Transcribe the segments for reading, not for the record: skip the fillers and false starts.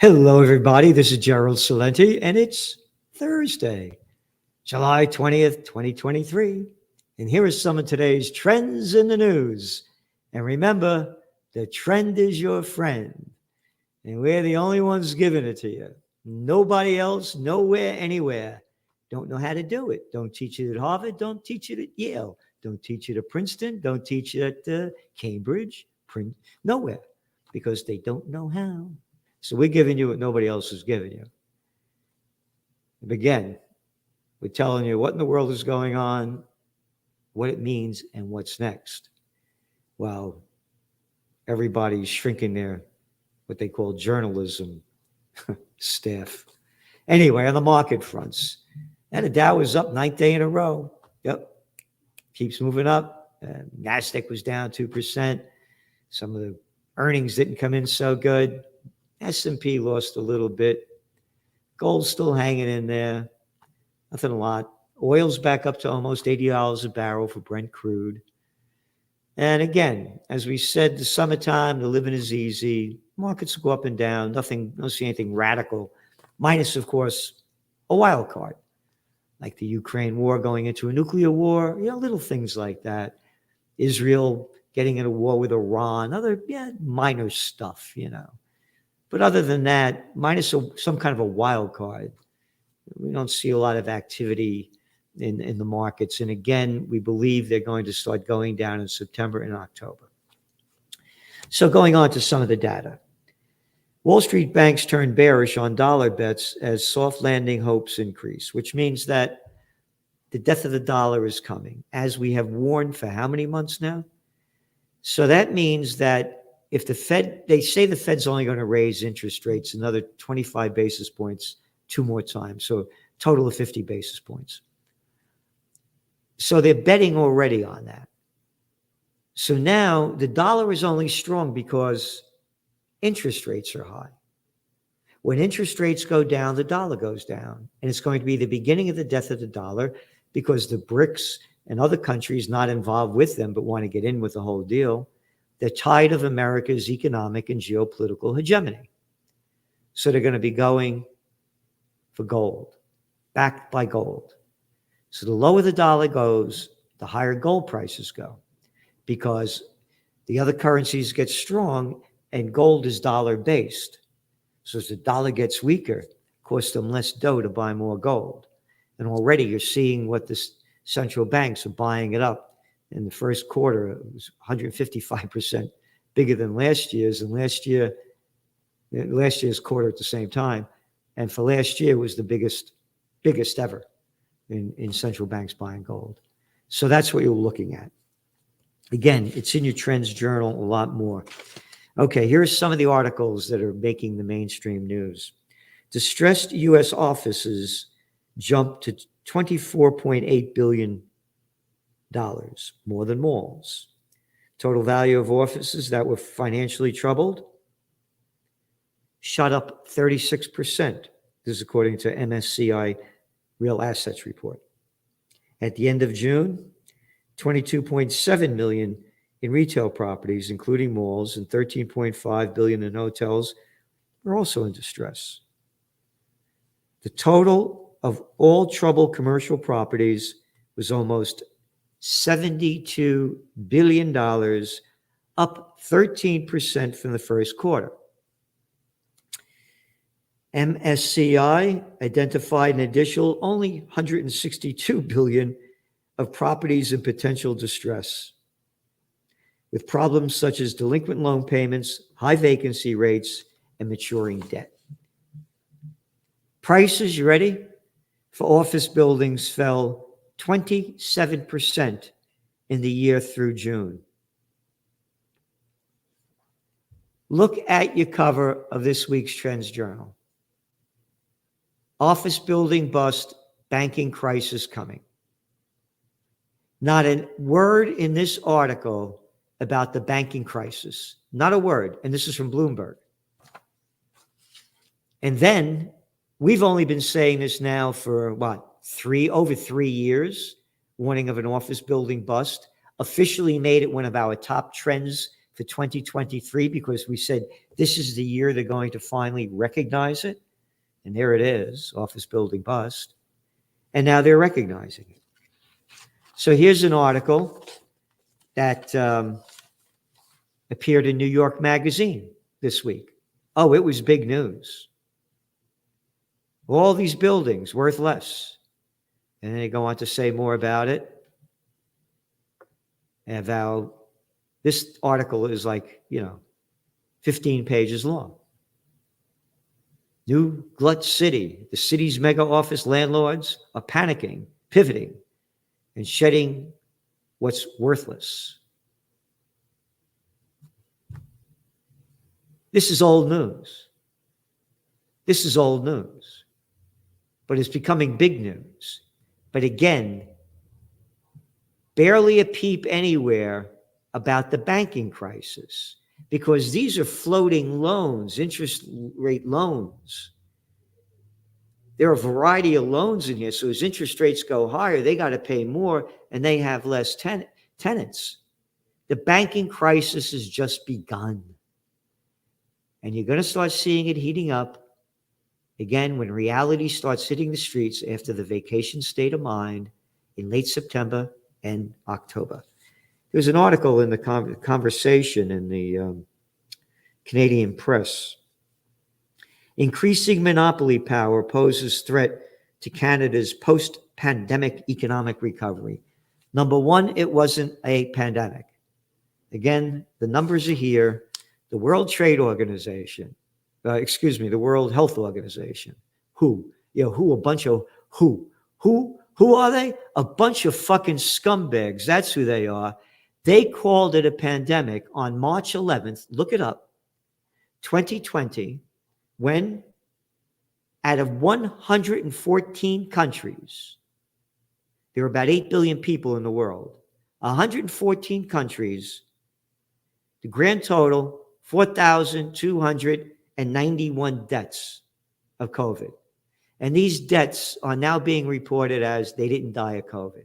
Hello, everybody. This is Gerald Celente, and it's Thursday, July 20th, 2023. And here are some of today's trends in the news. And remember, the trend is your friend, and we're the only ones giving it to you. Nobody else, nowhere, anywhere. Don't know how to do it. Don't teach it at Harvard. Don't teach it at Yale. Don't teach it at Princeton. Don't teach it at Cambridge. Nowhere, because they don't know how. So we're giving you what nobody else is giving you. And again, we're telling you what in the world is going on, what it means, and what's next. Well, everybody's shrinking their, what they call journalism staff. Anyway, on the market fronts, and the Dow was up ninth day in a row. Yep, keeps moving up. NASDAQ was down 2%. Some of the earnings didn't come in so good. S&P lost a little bit. Gold's still hanging in there. Nothing a lot. Oil's back up to almost $80 a barrel for Brent crude. And again, as we said, the summertime, the living is easy. Markets go up and down. Nothing, don't see anything radical. Minus, of course, a wild card, like the Ukraine war going into a nuclear war, little things like that. Israel getting in a war with Iran, other minor stuff, But other than that, minus some kind of a wild card, we don't see a lot of activity in the markets. And again, we believe they're going to start going down in September and October. So going on to some of the data. Wall Street banks turned bearish on dollar bets as soft landing hopes increase, which means that the death of the dollar is coming, as we have warned for how many months now? So that means that if the Fed, they say the Fed's only going to raise interest rates another 25 basis points, 2 more times. So total of 50 basis points. So they're betting already on that. So now the dollar is only strong because interest rates are high. When interest rates go down, the dollar goes down. And it's going to be the beginning of the death of the dollar because the BRICS and other countries not involved with them but want to get in with the whole deal, they're tired of America's economic and geopolitical hegemony. So they're going to be going for gold, backed by gold. So the lower the dollar goes, the higher gold prices go, because the other currencies get strong and gold is dollar-based. So as the dollar gets weaker, it costs them less dough to buy more gold. And already you're seeing what the central banks are buying it up. In the first quarter, it was 155% bigger than last year's, and last year's quarter at the same time. And for last year, it was the biggest ever in central banks buying gold. So that's what you're looking at. Again, it's in your Trends Journal a lot more. Okay, here are some of the articles that are making the mainstream news. Distressed U.S. offices jumped to $24.8 billion. More than malls. Total value of offices that were financially troubled shot up 36%. This is according to MSCI Real Assets Report. At the end of June, 22.7 million in retail properties, including malls, and 13.5 billion in hotels were also in distress. The total of all troubled commercial properties was almost $72 billion, up 13% from the first quarter. MSCI identified an additional only 162 billion of properties in potential distress, with problems such as delinquent loan payments, high vacancy rates, and maturing debt. Prices, you ready? For office buildings fell 27% in the year through June. Look at your cover of this week's Trends Journal. Office building bust, banking crisis coming. Not a word in this article about the banking crisis. Not a word. And this is from Bloomberg. And then we've only been saying this now for over 3 years, warning of an office building bust. Officially made it one of our top trends for 2023 because we said this is the year they're going to finally recognize it. And there it is, office building bust. And now they're recognizing it. So here's an article that appeared in New York Magazine this week. Oh, it was big news. All these buildings worth less. And they go on to say more about it. And this article is 15 pages long. New Glut City, the city's mega office landlords are panicking, pivoting, and shedding what's worthless. This is old news. This is old news. But it's becoming big news. But again, barely a peep anywhere about the banking crisis, because these are floating loans, interest rate loans. There are a variety of loans in here. So as interest rates go higher, they got to pay more and they have less tenants. The banking crisis has just begun. And you're going to start seeing it heating up again when reality starts hitting the streets after the vacation state of mind in late September and October. There's an article in the conversation in the Canadian press. Increasing monopoly power poses threat to Canada's post-pandemic economic recovery. Number one, it wasn't a pandemic. Again, the numbers are here. The World Trade Organization, the World Health Organization. Who are they? A bunch of fucking scumbags. That's who they are. They called it a pandemic on March 11th. Look it up. 2020, when out of 114 countries, there are about 8 billion people in the world. 114 countries, the grand total, 4,291 deaths of COVID. And these deaths are now being reported as they didn't die of COVID.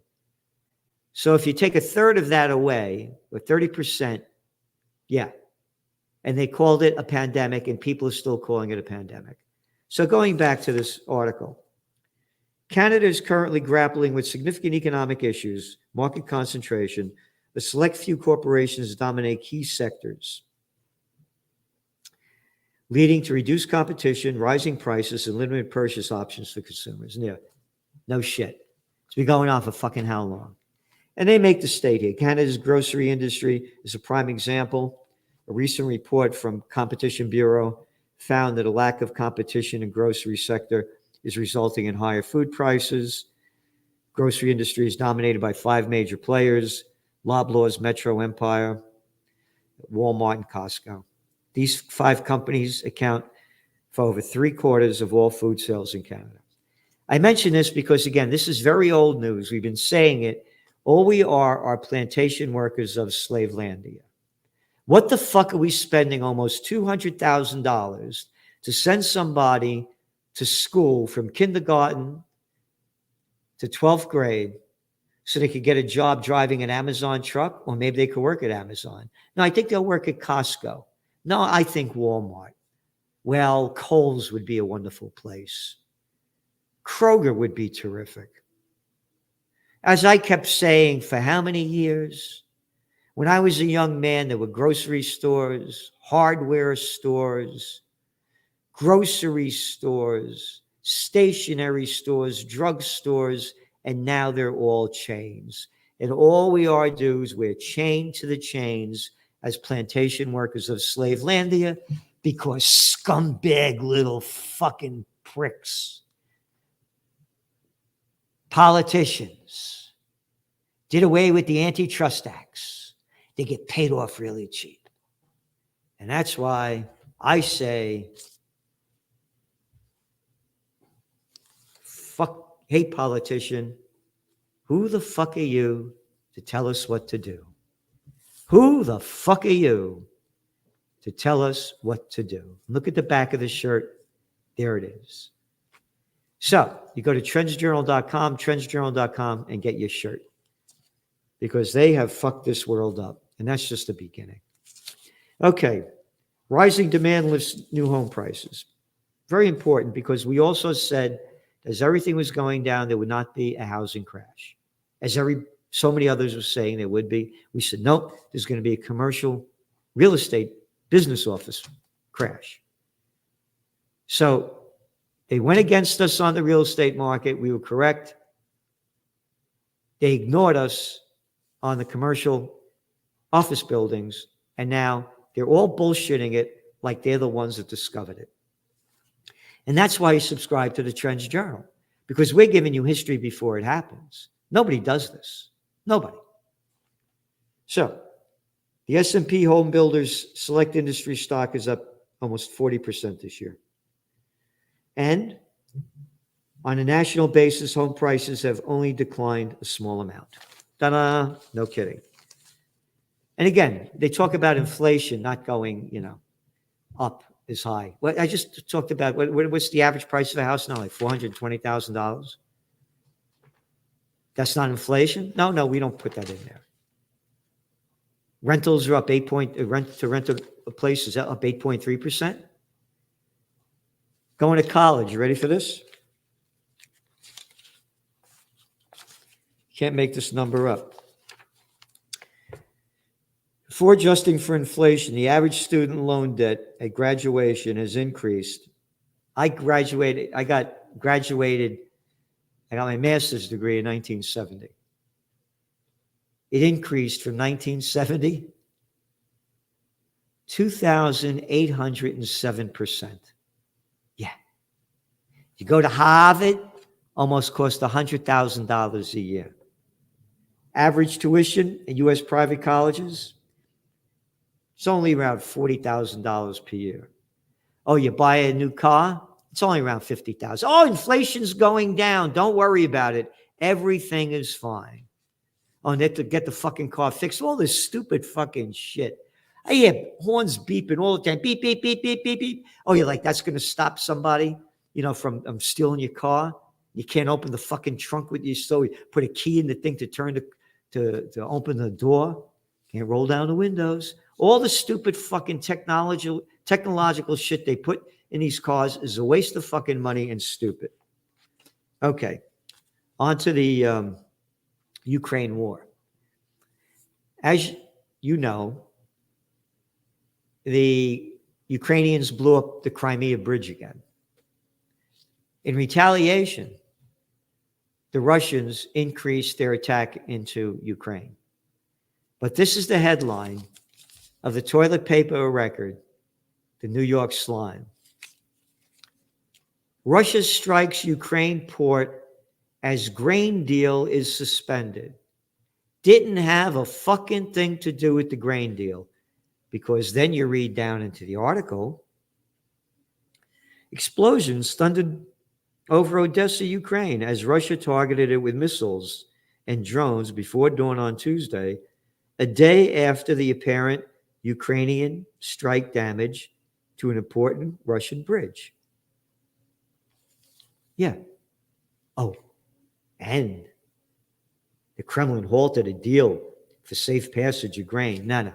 So if you take a third of that away, or 30%, yeah. And they called it a pandemic, and people are still calling it a pandemic. So going back to this article, Canada is currently grappling with significant economic issues, market concentration. A select few corporations dominate key sectors, leading to reduced competition, rising prices, and limited purchase options for consumers. Yeah, no shit. It's been going on for fucking how long? And they make the state here. Canada's grocery industry is a prime example. A recent report from Competition Bureau found that a lack of competition in grocery sector is resulting in higher food prices. Grocery industry is dominated by 5 major players: Loblaws, Metro, Empire, Walmart, and Costco. These 5 companies account for over 3/4 of all food sales in Canada. I mention this because, again, this is very old news. We've been saying it. All we are plantation workers of Slavelandia. What the fuck are we spending almost $200,000 to send somebody to school from kindergarten to 12th grade so they could get a job driving an Amazon truck, or maybe they could work at Amazon? No, I think they'll work at Costco. No, I think Walmart. Well, Kohl's would be a wonderful place. Kroger would be terrific. As I kept saying for how many years? When I was a young man, there were grocery stores, hardware stores, grocery stores, stationery stores, drug stores, and now they're all chains. And all we are do is we're chained to the chains as plantation workers of Slavelandia because scumbag little fucking pricks, politicians, did away with the antitrust acts. They get paid off really cheap. And that's why I say, fuck, hey, politician, who the fuck are you to tell us what to do? Who the fuck are you to tell us what to do? Look at the back of the shirt. There it is. So you go to trendsjournal.com, and get your shirt, because they have fucked this world up. And that's just the beginning. Okay. Rising demand lifts new home prices. Very important because we also said as everything was going down, there would not be a housing crash. As so many others were saying there would be, we said, nope, there's going to be a commercial real estate business office crash. So they went against us on the real estate market. We were correct. They ignored us on the commercial office buildings, and now they're all bullshitting it like they're the ones that discovered it. And that's why you subscribe to the Trends Journal, because we're giving you history before it happens. Nobody does this. Nobody. So the S&P Home Builders Select Industry stock is up almost 40% this year. And on a national basis, home prices have only declined a small amount. Ta-da! No kidding. And again, they talk about inflation not going, up as high. Well, I just talked about what's the average price of a house now, like $420,000. That's not inflation? No, we don't put that in there. Rentals are up rent a place is up 8.3%. Going to college, you ready for this? Can't make this number up. Before adjusting for inflation, the average student loan debt at graduation has increased. I got my master's degree in 1970. It increased from 1970, 2,807%. Yeah. You go to Harvard, almost cost $100,000 a year. Average tuition in U.S. private colleges, it's only around $40,000 per year. Oh, you buy a new car? It's only around $50,000. Oh, inflation's going down. Don't worry about it. Everything is fine. Oh, and they have to get the fucking car fixed. All this stupid fucking shit. I hear horns beeping all the time. Beep, beep, beep, beep, beep, beep. Oh, you're like, that's going to stop somebody, from stealing your car? You can't open the fucking trunk with you. So you put a key in the thing to turn to open the door. Can't roll down the windows. All the stupid fucking technological shit they put in these cars is a waste of fucking money and stupid. Okay. On to the Ukraine war. As you know, the Ukrainians blew up the Crimea Bridge again. In retaliation, the Russians increased their attack into Ukraine. But this is the headline of the toilet paper record, the New York Slime. Russia strikes Ukraine port as grain deal is suspended. Didn't have a fucking thing to do with the grain deal, because then you read down into the article. Explosions thundered over Odessa, Ukraine, as Russia targeted it with missiles and drones before dawn on Tuesday, a day after the apparent Ukrainian strike damage to an important Russian bridge. Yeah. Oh, and the Kremlin halted a deal for safe passage of grain. No.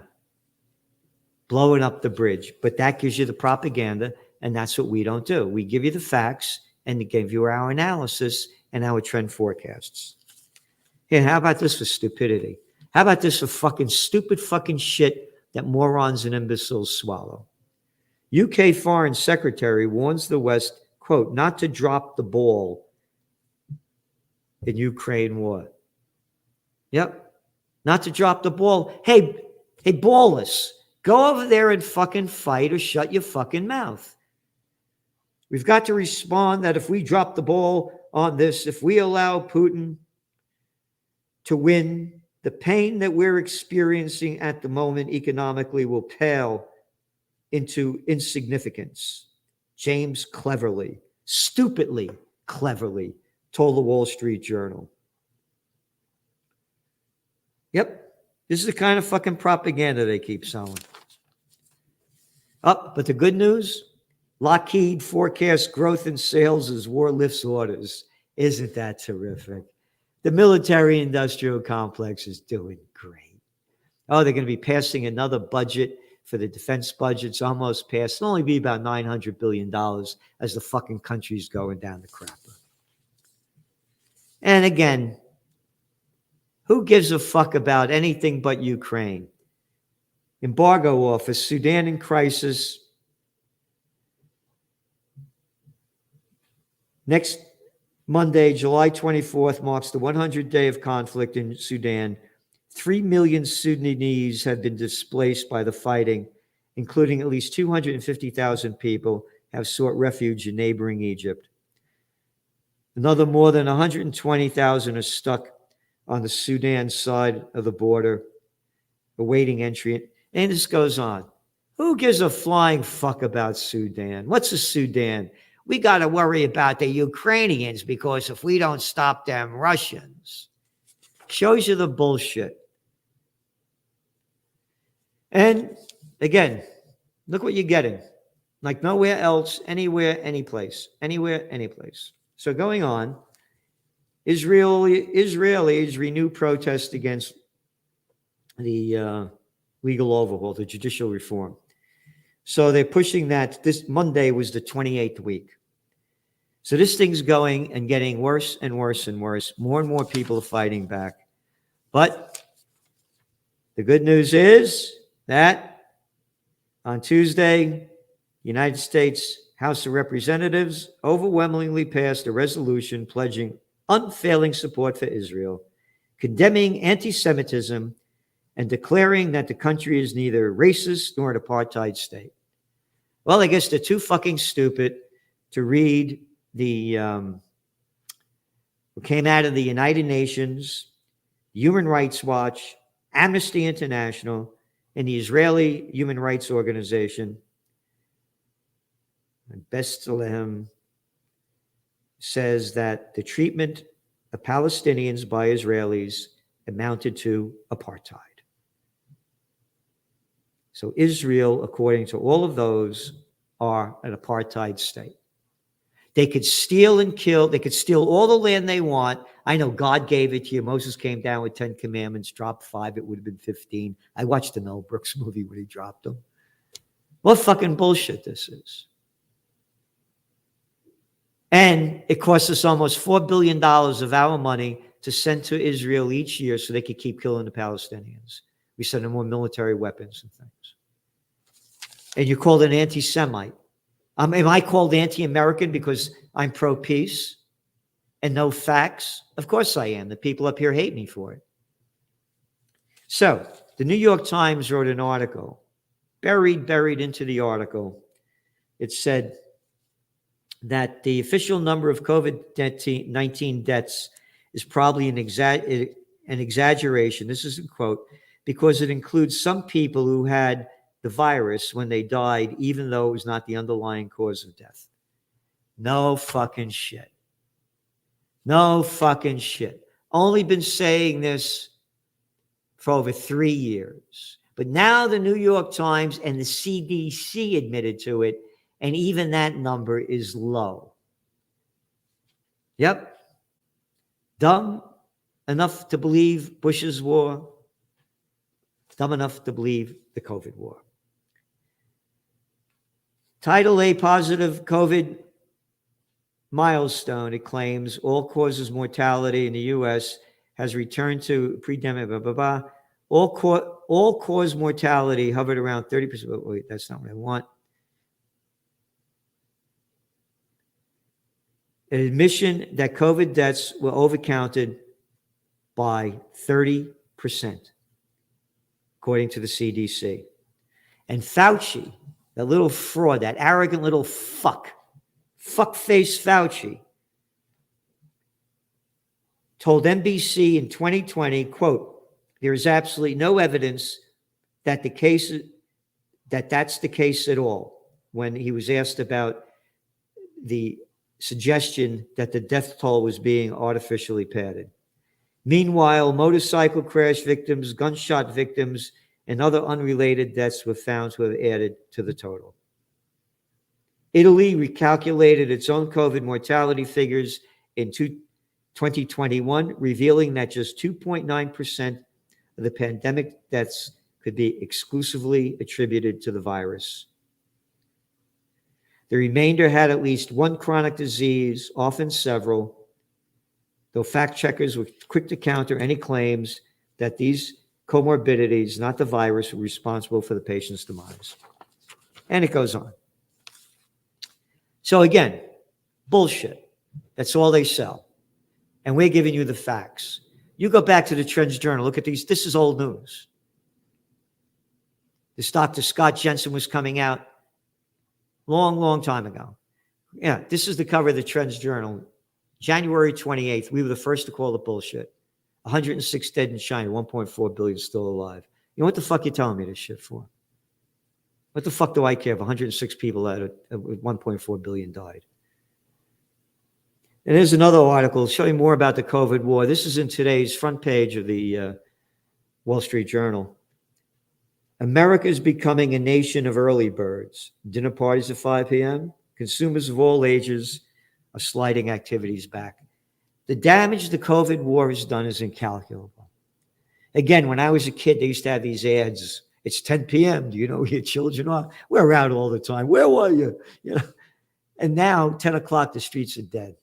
Blowing up the bridge. But that gives you the propaganda, and that's what we don't do. We give you the facts and give you our analysis and our trend forecasts. Here, how about this for stupidity? How about this for fucking stupid fucking shit that morons and imbeciles swallow? UK Foreign Secretary warns the West, quote, not to drop the ball in Ukraine war. Yep. Not to drop the ball. Hey, ballers, go over there and fucking fight or shut your fucking mouth. We've got to respond that if we drop the ball on this, if we allow Putin to win, the pain that we're experiencing at the moment economically will pale into insignificance. James stupidly cleverly, told the Wall Street Journal. Yep, this is the kind of fucking propaganda they keep selling. But the good news, Lockheed forecasts growth in sales as war lifts orders. Isn't that terrific? The military-industrial complex is doing great. Oh, they're going to be passing another budget for the defense budget's almost passed. It'll only be about $900 billion as the fucking country's going down the crapper. And again, who gives a fuck about anything but Ukraine? Embargo office, Sudan in crisis. Next Monday, July 24th, marks the 100th day of conflict in Sudan. 3 million Sudanese have been displaced by the fighting, including at least 250,000 people have sought refuge in neighboring Egypt. Another more than 120,000 are stuck on the Sudan side of the border, awaiting entry. And this goes on. Who gives a flying fuck about Sudan? What's a Sudan? We got to worry about the Ukrainians because if we don't stop them Russians. Shows you the bullshit. And again, look what you're getting. Like nowhere else, anywhere, any place. Anywhere, any place. So going on, Israelis renew protest against the legal overhaul, the judicial reform. So they're pushing that. This Monday was the 28th week. So this thing's going and getting worse and worse and worse. More and more people are fighting back. But the good news is that on Tuesday, the United States House of Representatives overwhelmingly passed a resolution pledging unfailing support for Israel, condemning anti-Semitism, and declaring that the country is neither racist nor an apartheid state. Well, I guess they're too fucking stupid to read the what came out of the United Nations, Human Rights Watch, Amnesty International, and the Israeli Human Rights Organization. And B'Tselem says that the treatment of Palestinians by Israelis amounted to apartheid. So Israel, according to all of those, are an apartheid state. They could steal and kill. They could steal all the land they want. I know God gave it to you. Moses came down with 10 commandments, dropped 5. It would have been 15. I watched the Mel Brooks movie when he dropped them. What fucking bullshit this is. And it costs us almost $4 billion of our money to send to Israel each year so they could keep killing the Palestinians. We send them more military weapons and things. And you're called an anti-Semite. Am I called anti-American because I'm pro-peace and no facts? Of course I am. The people up here hate me for it. So, the New York Times wrote an article. Buried into the article, it said that the official number of COVID-19 deaths is probably an exaggeration. This is a quote, because it includes some people who had the virus when they died, even though it was not the underlying cause of death. No fucking shit. No fucking shit. Only been saying this for over 3 years. But now the New York Times and the CDC admitted to it, and even that number is low. Yep. Dumb enough to believe Bush's war. Dumb enough to believe the COVID war. Title A positive COVID milestone, it claims all causes mortality in the U.S. has returned to pre-pandemic, blah, blah, blah. All cause mortality hovered around 30%. Wait, that's not what I want. An admission that COVID deaths were overcounted by 30%, according to the CDC. And Fauci, that little fraud, that arrogant little fuckface Fauci, told NBC in 2020, quote, there is absolutely no evidence that that's the case at all, when he was asked about the suggestion that the death toll was being artificially padded. Meanwhile, motorcycle crash victims, gunshot victims, and other unrelated deaths were found to have added to the total. Italy recalculated its own COVID mortality figures in 2021, revealing that just 2.9% of the pandemic deaths could be exclusively attributed to the virus. The remainder had at least one chronic disease, often several, though fact checkers were quick to counter any claims that these comorbidities, not the virus, were responsible for the patient's demise. And it goes on. So again, bullshit. That's all they sell. And we're giving you the facts. You go back to the Trends Journal, look at these. This is old news. This Dr. Scott Jensen was coming out long time ago. Yeah, this is the cover of the Trends Journal. January 28th, we were the first to call it bullshit. 106 dead in China, 1.4 billion still alive. You know what the fuck you're telling me this shit for? What the fuck do I care if 106 people out of 1.4 billion died? And there's another article showing more about the COVID war. This is in today's front page of the Wall Street Journal. America is becoming a nation of early birds. Dinner parties at 5 p.m. Consumers of all ages are sliding activities back. The damage the COVID war has done is incalculable. Again, when I was a kid, they used to have these ads. It's 10 p.m. Do you know where your children are? We're out all the time. Where were you? You know. And now, 10 o'clock, the streets are dead.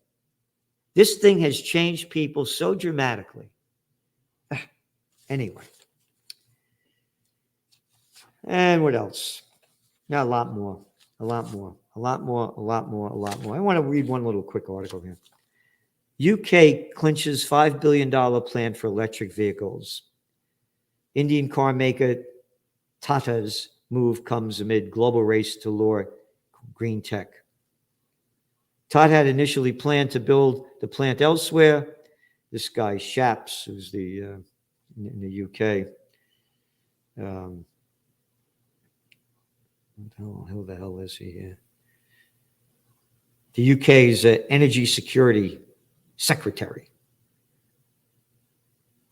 This thing has changed people so dramatically. Anyway. And what else? Now, a lot more. I want to read one little quick article here. UK clinches $5 billion plan for electric vehicles. Indian car maker Tata's move comes amid global race to lure green tech. Tata had initially planned to build the plant elsewhere. This guy, Shaps, who's in the UK. Who the hell is he here? The UK's energy security secretary.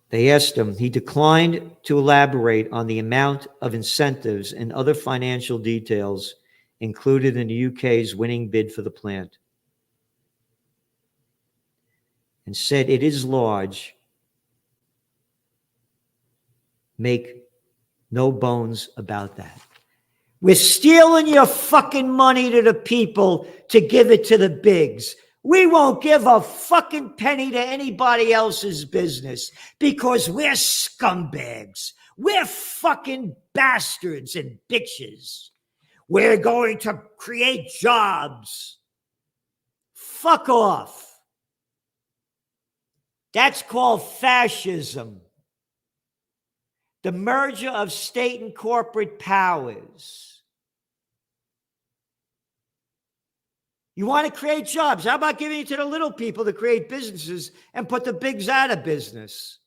They asked him, he declined to elaborate on the amount of incentives and other financial details included in the UK's winning bid for the plant, and said it is large. Make no bones about that. We're stealing your fucking money to the people to give it to the bigs. We won't give a fucking penny to anybody else's business because we're scumbags. We're fucking bastards and bitches. We're going to create jobs. Fuck off. That's called fascism. The merger of state and corporate powers. You want to create jobs? How about giving it to the little people to create businesses and put the bigs out of business?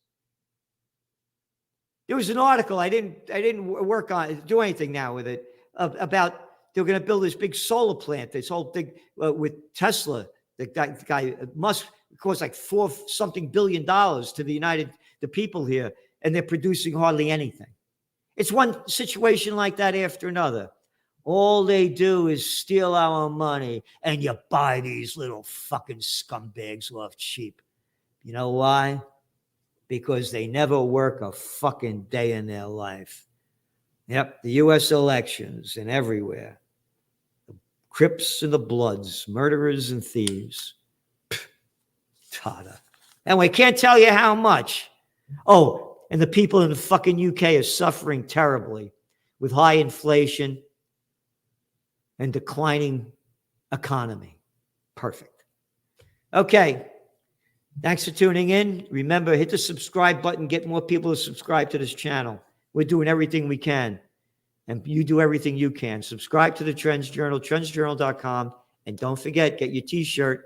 There was an article, I didn't work on, do anything now with it, about they're going to build this big solar plant, this whole thing with Tesla. The guy Musk cost like $4 billion to the people here, and they're producing hardly anything. It's one situation like that after another. All they do is steal our money, and you buy these little fucking scumbags off cheap. You know why? Because they never work a fucking day in their life. Yep, the U.S. elections and everywhere. The Crips and the Bloods, murderers and thieves. Tata. And we can't tell you how much. Oh, and the people in the fucking UK are suffering terribly with high inflation and declining economy. Perfect. Okay. Thanks for tuning in. Remember, hit the subscribe button. Get more people to subscribe to this channel. We're doing everything we can. And you do everything you can. Subscribe to the Trends Journal, trendsjournal.com. And don't forget, get your t-shirt.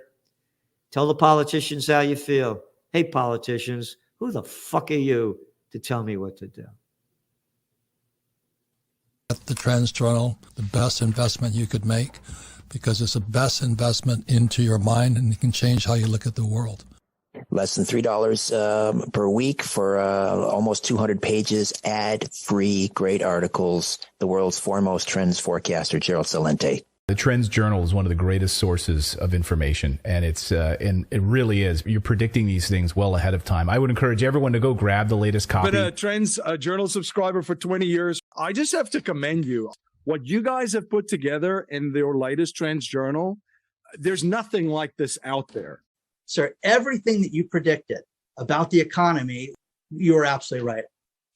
Tell the politicians how you feel. Hey, politicians, who the fuck are you to tell me what to do? At the Trends Journal, the best investment you could make, because it's the best investment into your mind, and it can change how you look at the world. Less than $3 per week for almost 200 pages, ad-free, great articles. The world's foremost trends forecaster, Gerald Celente. The Trends Journal is one of the greatest sources of information, and and it really is. You're predicting these things well ahead of time. I would encourage everyone to go grab the latest copy. Been a Trends Journal subscriber for 20 years. I just have to commend you. What you guys have put together in your latest Trends Journal, there's nothing like this out there. Sir, everything that you predicted about the economy, you were absolutely right.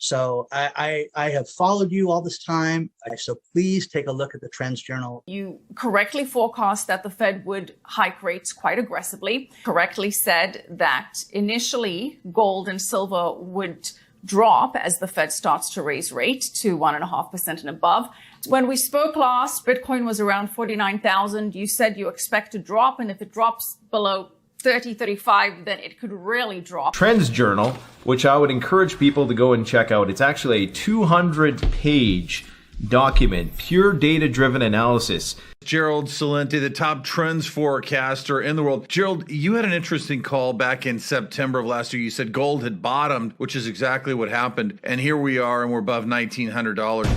So I have followed you all this time. So please take a look at the Trends Journal. You correctly forecast that the Fed would hike rates quite aggressively, correctly said that initially gold and silver would drop as the Fed starts to raise rate to 1.5% and above. When we spoke last, Bitcoin was around 49,000. You said you expect to drop, and if it drops below 30, 35, then it could really drop. Trends Journal, which I would encourage people to go and check out. It's actually a 200-page document, pure data-driven analysis. Gerald Celente, the top trends forecaster in the world. Gerald, you had an interesting call back in September of last year. You said gold had bottomed, which is exactly what happened. And here we are, and we're above $1,900.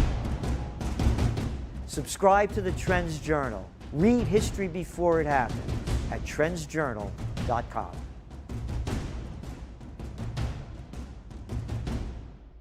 Subscribe to the Trends Journal. Read history before it happened at trendsjournal.com.